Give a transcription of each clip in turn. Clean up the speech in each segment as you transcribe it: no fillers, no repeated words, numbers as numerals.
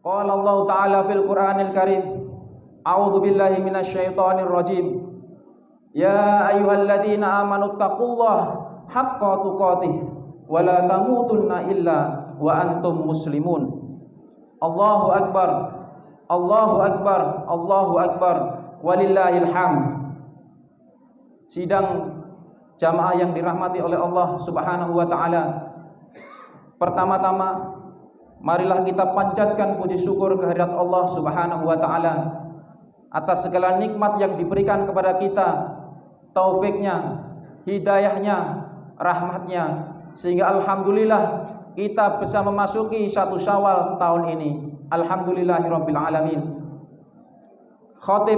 Qala Allah Ta'ala fil Qur'anil Karim, A'udzu billahi minasyaitonir rajim. Ya ayyuhalladzina amanu taqullaha haqqa tuqatih wa la tamutunna illa wa antum muslimun. Allahu akbar, Allahu akbar, Allahu akbar, walillahil hamd. Sidang jamaah yang dirahmati oleh Allah Subhanahu wa taala. Pertama-tama marilah kita panjatkan puji syukur kehadirat Allah Subhanahu wa taala atas segala nikmat yang diberikan kepada kita, taufiknya, hidayahnya, rahmatnya, sehingga alhamdulillah kita bisa memasuki 1 Syawal tahun ini. Alhamdulillahirabbil alamin. Khatib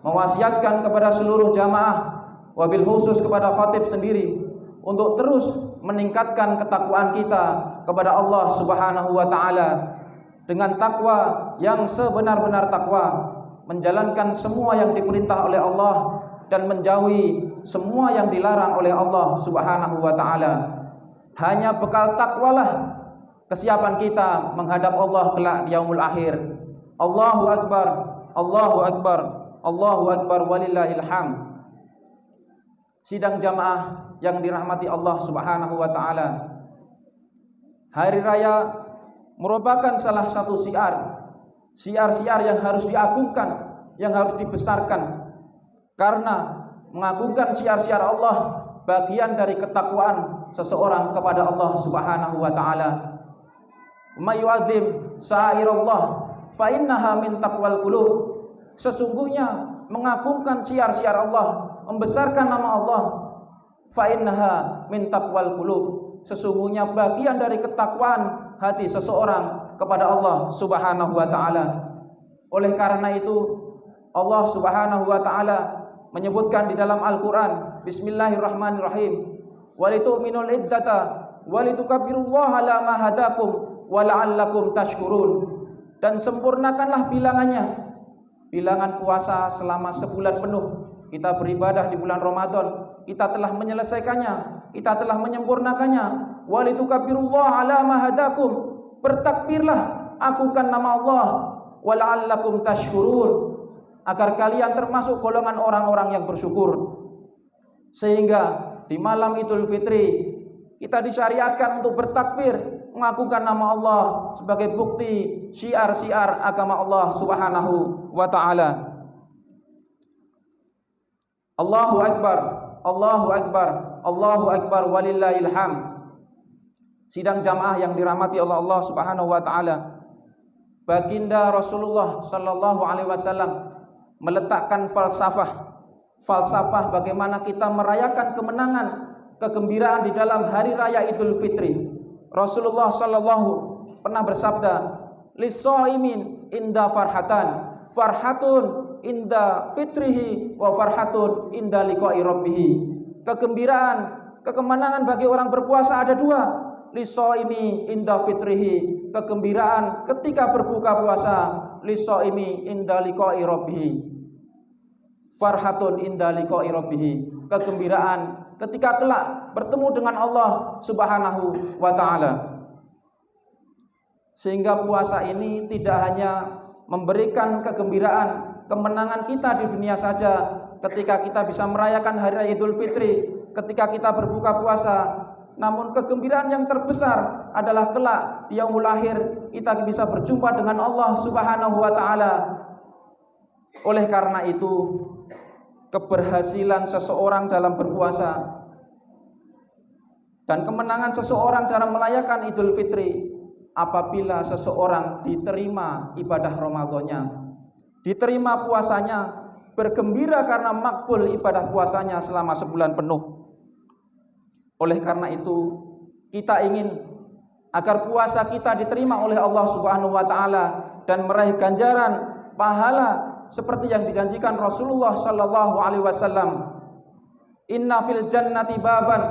mewasiatkan kepada seluruh jamaah, wabil khusus kepada khatib sendiri, untuk terus meningkatkan ketakwaan kita kepada Allah Subhanahu wa taala dengan takwa yang sebenar-benar takwa, menjalankan semua yang diperintah oleh Allah dan menjauhi semua yang dilarang oleh Allah Subhanahu wa taala. Hanya bekal takwalah kesiapan kita menghadap Allah kelak di yaumul akhir. Allahu akbar, Allahu akbar, Allahu akbar, walillahil hamd. Sidang jamaah yang dirahmati Allah Subhanahu wa taala, hari raya merupakan salah satu syiar yang harus diagungkan, yang harus dibesarkan, karena mengagungkan syiar-syiar Allah bagian dari ketakwaan seseorang kepada Allah Subhanahu wa taala. May yu'adzim sa'irallah fa innaha min taqwal qulub. Sesungguhnya mengagungkan syiar-syiar Allah, membesarkan nama Allah, fa innaha min taqwal qulub, sesungguhnya bagian dari ketakwaan hati seseorang kepada Allah Subhanahu wa taala. Oleh karena itu Allah Subhanahu wa taala menyebutkan di dalam Al-Qur'an, bismillahirrahmanirrahim, walitu'minul iddata walitukabbirullaha ala ma hadakum wa la'allakum tashkurun. Dan sempurnakanlah bilangan puasa selama sebulan penuh. Kita beribadah di bulan Ramadan, kita telah menyelesaikannya, kita telah menyempurnakannya. Walitukabbirullaha ala ma hadakum, bertakbirlah, agungkan nama Allah, wa la'allakum tashkurun, agar kalian termasuk golongan orang-orang yang bersyukur. Sehingga di malam Idul Fitri kita disyariatkan untuk bertakbir, mengagungkan nama Allah sebagai bukti syiar-syiar agama Allah Subhanahu wa taala. Allahu akbar, Allahu akbar, Allahu akbar, walillahil hamd. Sidang jamaah yang dirahmati oleh Allah Subhanahu wa taala, baginda Rasulullah sallallahu alaihi wasallam meletakkan falsafah bagaimana kita merayakan kemenangan, kegembiraan di dalam hari raya Idul Fitri. Rasulullah sallallahu pernah bersabda, lis-shaimin inda farhatun inda fitrihi wa farhatun inda liqa'i rabbih. Kegembiraan, kemenangan bagi orang berpuasa ada 2. Lis-shaimi inda fitrihi, kegembiraan ketika berbuka puasa. Lis-shaimi inda liqa'i rabbih, farhatun inda liqa'i rabbih, kegembiraan ketika kelak bertemu dengan Allah Subhanahu wa taala. Sehingga puasa ini tidak hanya memberikan kegembiraan, kemenangan kita di dunia saja ketika kita bisa merayakan hari raya Idul Fitri, ketika kita berbuka puasa, namun kegembiraan yang terbesar adalah kelak di yaumul akhir kita bisa berjumpa dengan Allah Subhanahu wa taala. Oleh karena itu, keberhasilan seseorang dalam berpuasa dan kemenangan seseorang dalam merayakan Idul Fitri apabila seseorang diterima ibadah Ramadannya, diterima puasanya, bergembira karena makbul ibadah puasanya selama sebulan penuh. Oleh karena itu, kita ingin agar puasa kita diterima oleh Allah Subhanahu wa taala dan meraih ganjaran pahala seperti yang dijanjikan Rasulullah sallallahu alaihi wasallam. Inna fil jannati baban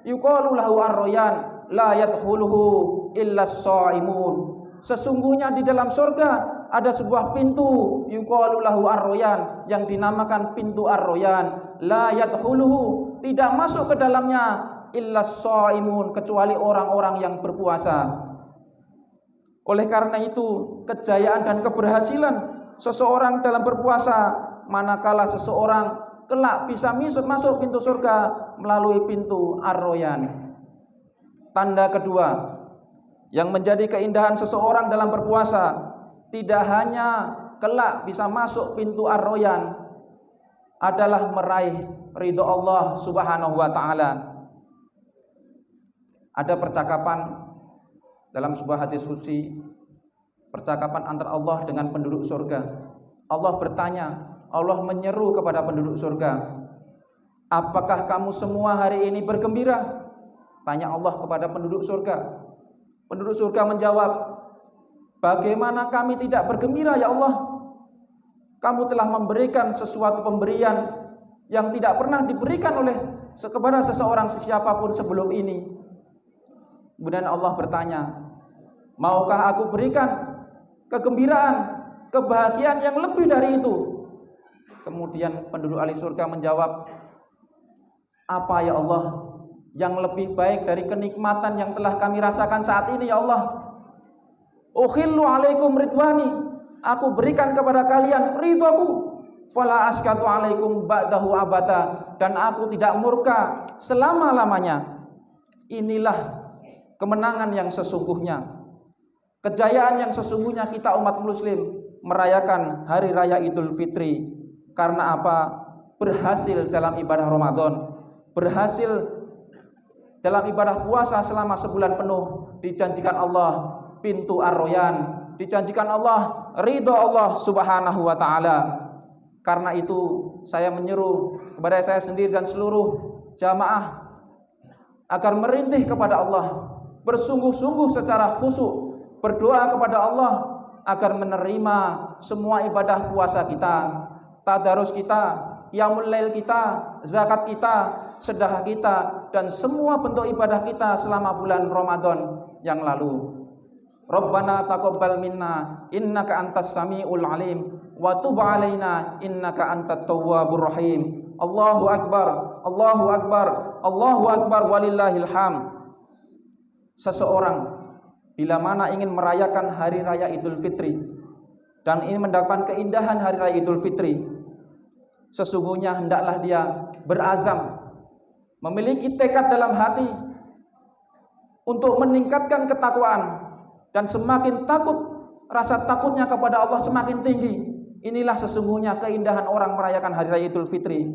yuqalu lahu ar-rayyan la yadkhuluhu illa as-shaimun. Sesungguhnya di dalam surga ada sebuah pintu, yuqalu lahu ar-rayyan, yang dinamakan pintu ar-rayyan. La yadkhuluhu, tidak masuk ke dalamnya, illa as-shaimun, kecuali orang-orang yang berpuasa. Oleh karena itu, kejayaan dan keberhasilan seseorang dalam berpuasa manakala seseorang kelak bisa masuk pintu surga melalui pintu Ar-Rayyan. Tanda kedua yang menjadi keindahan seseorang dalam berpuasa tidak hanya kelak bisa masuk pintu Ar-Rayyan, adalah meraih ridho Allah Subhanahu wa taala. Ada percakapan dalam sebuah hadis qudsi, percakapan antara Allah dengan penduduk surga. Allah bertanya, Allah menyeru kepada penduduk surga, apakah kamu semua hari ini bergembira? Tanya Allah kepada penduduk surga. Penduduk surga menjawab, bagaimana kami tidak bergembira ya Allah? Kamu telah memberikan sesuatu pemberian yang tidak pernah diberikan oleh kepada seseorang siapapun sebelum ini. Kemudian Allah bertanya, maukah aku berikan kegembiraan, kebahagiaan yang lebih dari itu? Kemudian penduduk ahli surga menjawab, apa ya Allah yang lebih baik dari kenikmatan yang telah kami rasakan saat ini ya Allah? Ukhillu alaikum ridwani, aku berikan kepada kalian ridhoku, fala askatu alaikum ba'dahu abada, dan aku tidak murka selama-lamanya. Inilah kemenangan yang sesungguhnya, kejayaan yang sesungguhnya kita umat muslim merayakan hari raya Idul Fitri. Karena apa? Berhasil dalam ibadah Ramadan, berhasil dalam ibadah puasa selama sebulan penuh, dijanjikan Allah pintu Ar-Rayyan, dijanjikan Allah ridho Allah Subhanahu wa taala. Karena itu saya menyeru kepada saya sendiri dan seluruh jamaah agar merintih kepada Allah, bersungguh-sungguh secara khusyuk berdoa kepada Allah agar menerima semua ibadah puasa kita, tadarus kita, qiyamul lail kita, zakat kita, sedekah kita, dan semua bentuk ibadah kita selama bulan Ramadan yang lalu. Rabbana taqabbal minna innaka antas samiul alim wa tub alaina innaka antat tawwabur rahim. Allahu akbar, Allahu akbar, Allahu akbar walillahil hamd. Seseorang bila mana ingin merayakan hari raya Idul Fitri dan ingin mendapatkan keindahan hari raya Idul Fitri, sesungguhnya hendaklah dia berazam, memiliki tekad dalam hati untuk meningkatkan ketakwaan, dan semakin takut, rasa takutnya kepada Allah semakin tinggi. Inilah sesungguhnya keindahan orang merayakan hari raya Idul Fitri.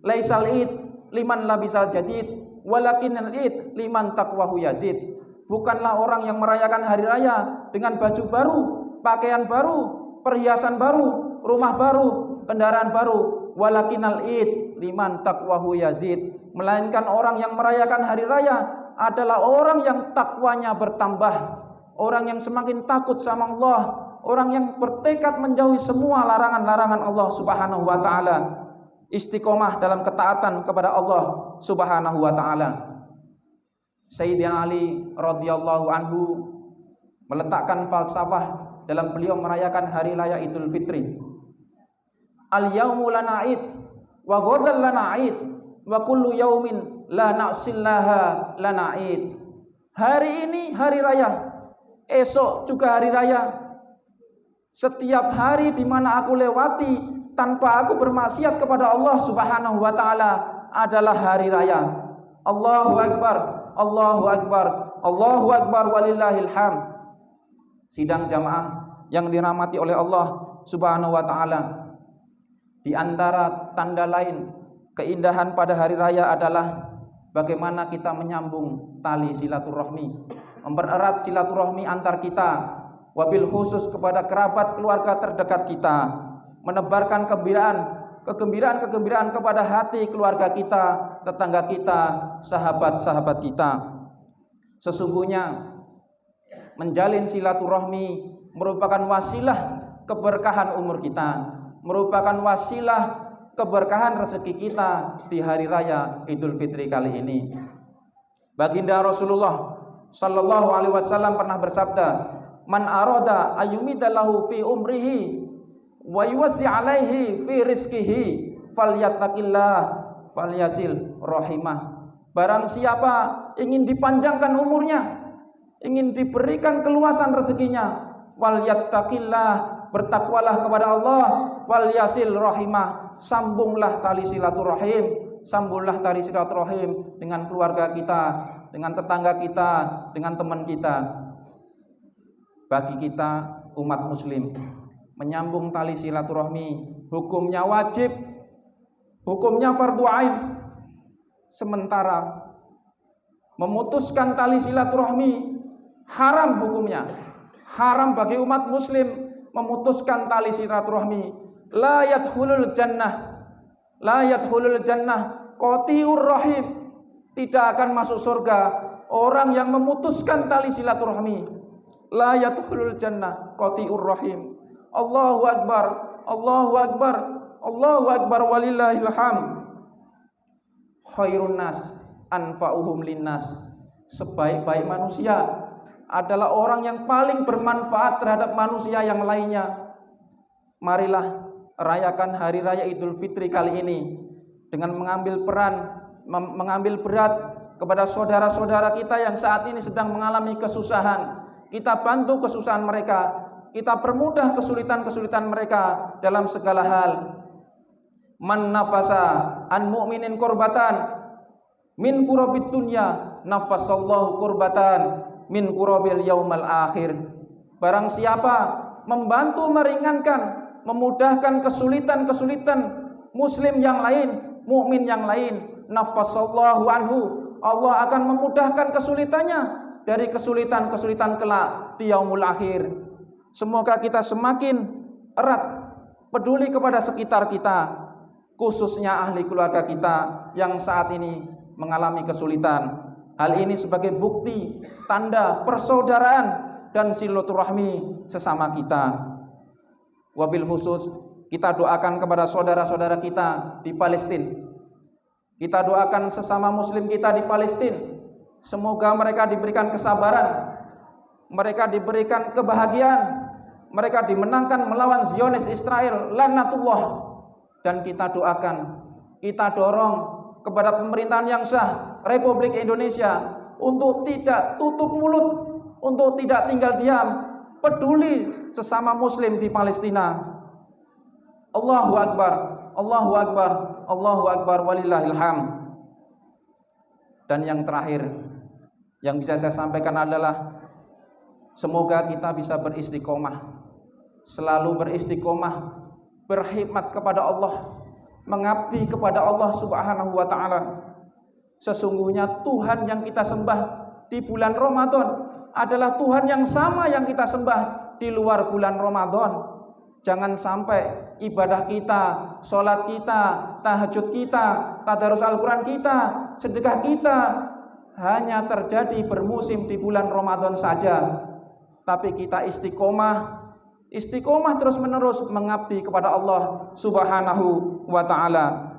Laisal id liman labisal jadid, walakinal id liman taqwahu yazid. Bukanlah orang yang merayakan hari raya dengan baju baru, pakaian baru, perhiasan baru, rumah baru, kendaraan baru, walakinal id liman taqwahu yazid. Melainkan orang yang merayakan hari raya adalah orang yang takwanya bertambah, orang yang semakin takut sama Allah, orang yang bertekad menjauhi semua larangan-larangan Allah Subhanahu wa taala, istiqomah dalam ketaatan kepada Allah Subhanahu wa taala. Sayyidina Ali radhiyallahu anhu meletakkan falsafah dalam beliau merayakan hari raya Idul Fitri. Al-yaumu lana id wa ghadan lana id wa kullu yaumin la na'sillaha lana id. Hari ini hari raya, esok juga hari raya. Setiap hari di mana aku lewati tanpa aku bermaksiat kepada Allah Subhanahu wa taala adalah hari raya. Allahu akbar, Allahu akbar, Allahu akbar walillahil hamd. Sidang jamaah yang dirahmati oleh Allah Subhanahu wa taala, di antara tanda lain keindahan pada hari raya adalah bagaimana kita menyambung tali silaturahmi, mempererat silaturahmi antar kita, wabil khusus kepada kerabat keluarga terdekat kita, menebarkan kegembiraan kepada hati keluarga kita, tetangga kita, sahabat-sahabat kita. Sesungguhnya menjalin silaturahmi merupakan wasilah keberkahan umur kita, merupakan wasilah keberkahan rezeki kita di hari raya Idul Fitri kali ini. Baginda Rasulullah sallallahu alaihi wasallam pernah bersabda, "Man arada ayyumidalahu fi umrihi wa yuwassi alaihi fi rizqihi falyattaqillah falyasil rahimah." Barang siapa ingin dipanjangkan umurnya ingin diberikan keluasan rezekinya, falyattaqillah, bertakwalah kepada Allah, walyasil rahimah, sambunglah tali silaturahim, sambunglah tali silaturahim dengan keluarga kita, dengan tetangga kita, dengan teman kita. Bagi kita umat muslim, menyambung tali silaturahmi hukumnya wajib, hukumnya fardu ain. Sementara memutuskan tali silaturahmi haram hukumnya. Haram bagi umat muslim memutuskan tali silaturahmi. La yadkhulul jannah qati'ur rahim. Tidak akan masuk surga orang yang memutuskan tali silaturahmi. La yadkhulul jannah qati'ur rahim. Allahu akbar, Allahu akbar, Allahu akbar walillahil hamd. Khairun nas anfa'uhum linnas. Sebaik-baik manusia adalah orang yang paling bermanfaat terhadap manusia yang lainnya. Marilah rayakan hari raya Idul Fitri kali ini dengan mengambil berat kepada saudara-saudara kita yang saat ini sedang mengalami kesusahan. Kita bantu kesusahan mereka, kita permudah kesulitan-kesulitan mereka dalam segala hal. Man nafasa an mu'minin kurbatan min kurabid dunya, nafasallahu kurbatan min kurabil yaumal akhir. Barang siapa membantu meringankan, memudahkan kesulitan-kesulitan muslim yang lain, mukmin yang lain, nafasallahu anhu, Allah akan memudahkan kesulitannya dari kesulitan-kesulitan kelak di yaumul akhir. Semoga kita semakin erat peduli kepada sekitar kita, khususnya ahli keluarga kita yang saat ini mengalami kesulitan. Hal ini sebagai bukti tanda persaudaraan dan silaturahmi sesama kita. Wabil khusus kita doakan kepada saudara-saudara kita di Palestina. Kita doakan sesama muslim kita di Palestina. Semoga mereka diberikan kesabaran, mereka diberikan kebahagiaan, mereka dimenangkan melawan Zionis Israel, laknatullah. Dan kita doakan, kita dorong kepada pemerintahan yang sah Republik Indonesia untuk tidak tutup mulut, untuk tidak tinggal diam, peduli sesama muslim di Palestina. Allahu akbar, Allahu akbar, Allahu akbar walillahil hamd. Dan yang terakhir yang bisa saya sampaikan adalah semoga kita bisa beristiqomah, selalu beristiqomah, berkhidmat kepada Allah, mengabdi kepada Allah Subhanahu wa taala. Sesungguhnya Tuhan yang kita sembah di bulan Ramadan adalah Tuhan yang sama yang kita sembah di luar bulan Ramadan. Jangan sampai ibadah kita, sholat kita, tahajud kita, tadarus Al-Quran kita, sedekah kita hanya terjadi bermusim di bulan Ramadan saja. Tapi kita istiqomah terus menerus mengabdi kepada Allah Subhanahu wa ta'ala.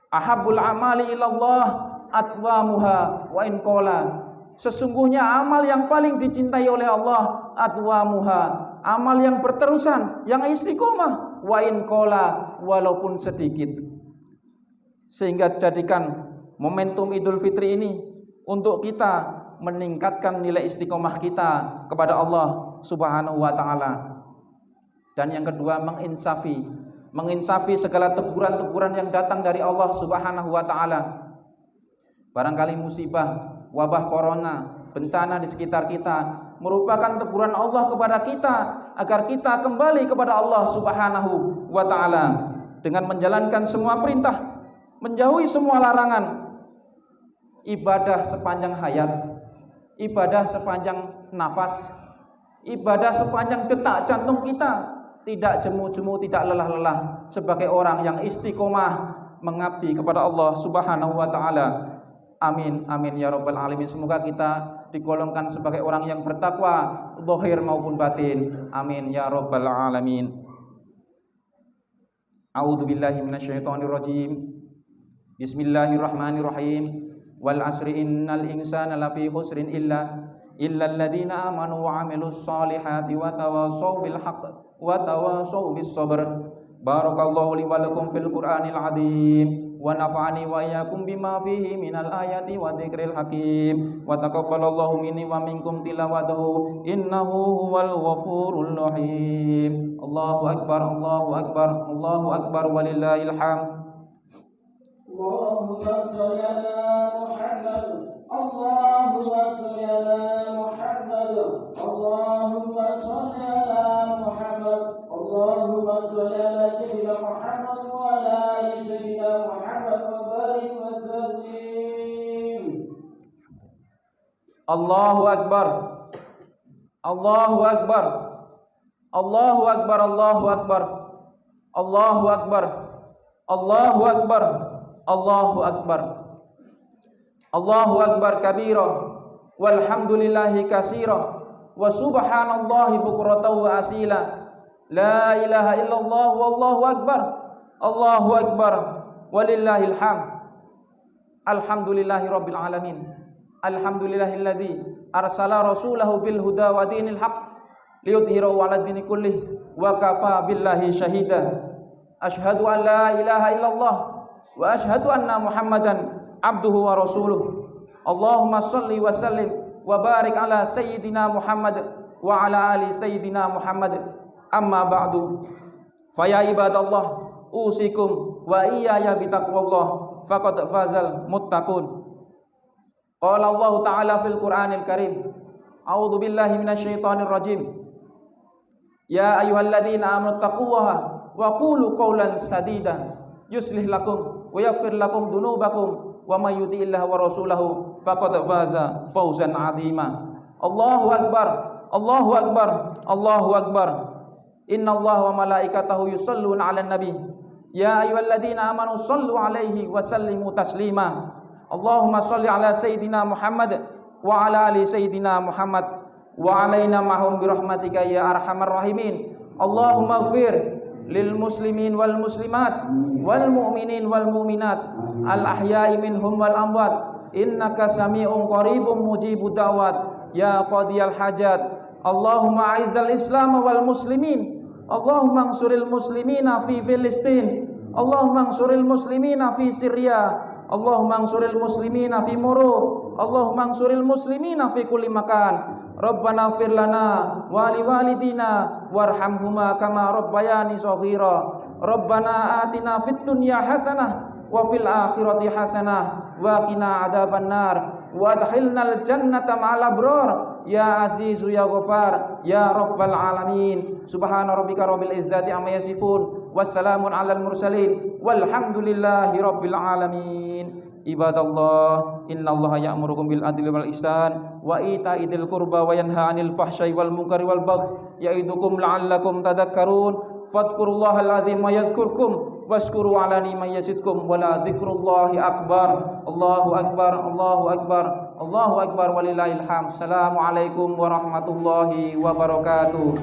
Ahabbul amali ilallah atwamuha wa in qala. Sesungguhnya amal yang paling dicintai oleh Allah atwamuha, amal yang berterusan, yang istiqomah, wa in qala, walaupun sedikit. Sehingga jadikan momentum Idul Fitri ini untuk kita meningkatkan nilai istiqomah kita kepada Allah Subhanahu wa ta'ala. Dan yang kedua, menginsafi segala teguran-teguran yang datang dari Allah Subhanahu wa ta'ala. Barangkali musibah, wabah corona, bencana di sekitar kita merupakan teguran Allah kepada kita agar kita kembali kepada Allah Subhanahu wa ta'ala dengan menjalankan semua perintah, menjauhi semua larangan. Ibadah sepanjang hayat, ibadah sepanjang nafas, ibadah sepanjang detak jantung kita, tidak jemu-jemu, tidak lelah-lelah, sebagai orang yang istiqomah mengabdi kepada Allah Subhanahu wa ta'ala. Amin, amin ya rabbal alamin. Semoga kita digolongkan sebagai orang yang bertakwa zahir maupun batin. Amin ya rabbal alamin. A'udzu billahi minasyaitonir rajim. Bismillahirrahmanirrahim. Wal asri innal insana lafi khusrin illa alladziina amanu wa 'amilus solihati wa tawassaw bil haqq wa tawassaw bis sabr. Barakallahu li wa lakum fil Qur'anil 'adzim wa nafa'ani wa iyyakum bima fihi minal ayati wa dzikril hakim wa taqabbalallahu minni wa minkum tilawatahu innahu huwal ghafurur rahim. Allahu akbar, Allahu akbar, Allahu akbar walillahil hamd. Allahumma shalli ala Muhammad, Allahumma shalli ala Muhammad, Allahumma shalli ala Muhammad, Allahumma shalli ala sayyidina Muhammad wa ala ali sayyidina Muhammad wa barik wa sallim. Allahu akbar, Allahu akbar, Allahu akbar, Allahu akbar, Allahu akbar, Allahu akbar, Allahu akbar, Allahu akbar kabira walhamdulillahi katsira wa subhanallahi bukratan wa asila. La ilaha illallah wallahu akbar, Allahu akbar walillahil hamd. Alhamdulillahi rabbil alamin. Alhamdulillahilladzi arsala rasulahu bil huda wa dinil haqq liyudhhirahu 'ala dini kullih wa kafa billahi syahida. Asyhadu an la ilaha illallah wa asyhadu anna Muhammadan abduhu wa rasuluh. Allahumma shalli wa sallim wa barik ala sayyidina Muhammad wa ala ali sayyidina Muhammad. Amma ba'du. Fa ya ibadallah usikum wa iyaya bitaqwallah faqad fazal muttaqun. Qala Allah Ta'ala fil Qur'anil Karim. A'udzu billahi minasyaitonir rajim. Ya ayyuhalladzina amanu taqullaha wa qulu qawlan sadida yuslih lakum wa yaghfir lakum dunubakum wa may yuti'illaha wa rasulahu faqad faza fawzan 'azima. Allahu akbar, Allahu akbar, Allahu akbar. Innallaha wa malaikatahu yusholluna 'alan nabi. Ya ayyuhalladzina amanu shallu 'alaihi wa sallimu taslima. Allahumma shalli 'ala sayyidina Muhammad wa 'ala ali sayyidina Muhammad wa 'alaina ma'hum bi rahmatika ya arhamar rahimin. Allahumma ighfir lil muslimin wal muslimat wal mu'minin wal mu'minat al ahya'i minhum wal amwat innaka sami'un qaribun mujibud da'wat ya qadiyal hajat. Allahumma a'izzal islam wal muslimin, Allahumma ansuril muslimina fi Filistin, Allahumma ansuril muslimina fi Syria, Allahumma ansuril muslimina fi Muru, Allahumma ansuril muslimina fi kulli makan. Rabbana ighfir lana wa liwalidina warhamhuma kama rabbayani shaghira. Rabbana atina fid dunya hasanah wa fil akhirati hasanah wa qina adzabannar wa adkhilnal jannata ma'al abrar ya azizu ya ghafar ya rabbal alamin. Subhana rabbika rabbil izzati amma yasifun wassalamun alal mursalin walhamdulillahi rabbil alamin. Ibadallah, innallaha ya'murukum bil adli wal ihsan wa ita'idil qurba wa yanha 'anil fahsya'i wal munkari wal baghi ya'idukum la'allakum tadhakkarun. Fadhkurullahal 'azima yadhkurkum washkuru 'ala ni'mati yazidkum wa la dzikrullahi akbar. Allahu akbar, Allahu akbar, Allahu akbar walillahil hamd. Assalamualaikum warahmatullahi wabarakatuh.